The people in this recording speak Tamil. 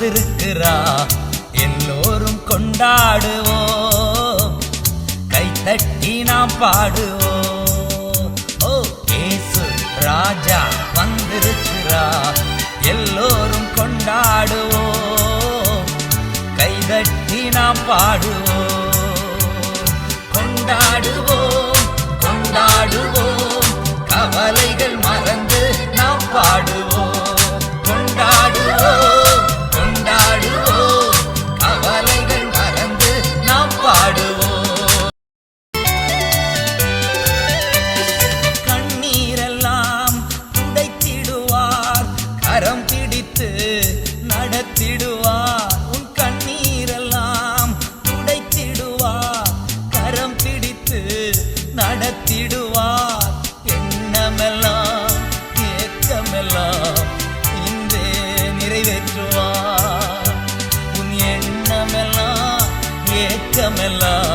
வந்திருக்கிறா. எல்லோரும் கொண்டாடுவோம், கைத்தட்டி நாம் பாடுவோம். ஓ இயேசு ராஜா வந்திருக்கிறா. எல்லோரும் கொண்டாடுவோம், கைதட்டி நாம் பாடுவோம். கொண்டாடுவோம் கொண்டாடுவோம், கவலைகள் மறந்து நாம் பாடுவோம். கொண்டாடுவோம் கொண்டாடுவோம், கவலைகள் மறந்து நாம் பாடுவோம். கண்ணீரெல்லாம் துடைத்திடுவார், கரம் பிடித்து நடத்திடுவார். உன் கண்ணீரெல்லாம் துடைத்திடுவார், கரம் பிடித்து நடத்திடுவார். எண்ணமெல்லாம் ஏக்கமெல்லாம் இன்றே நிறைவேற்றுவார். உன் எண்ணமெல்லாம் ஏக்கமெல்லாம்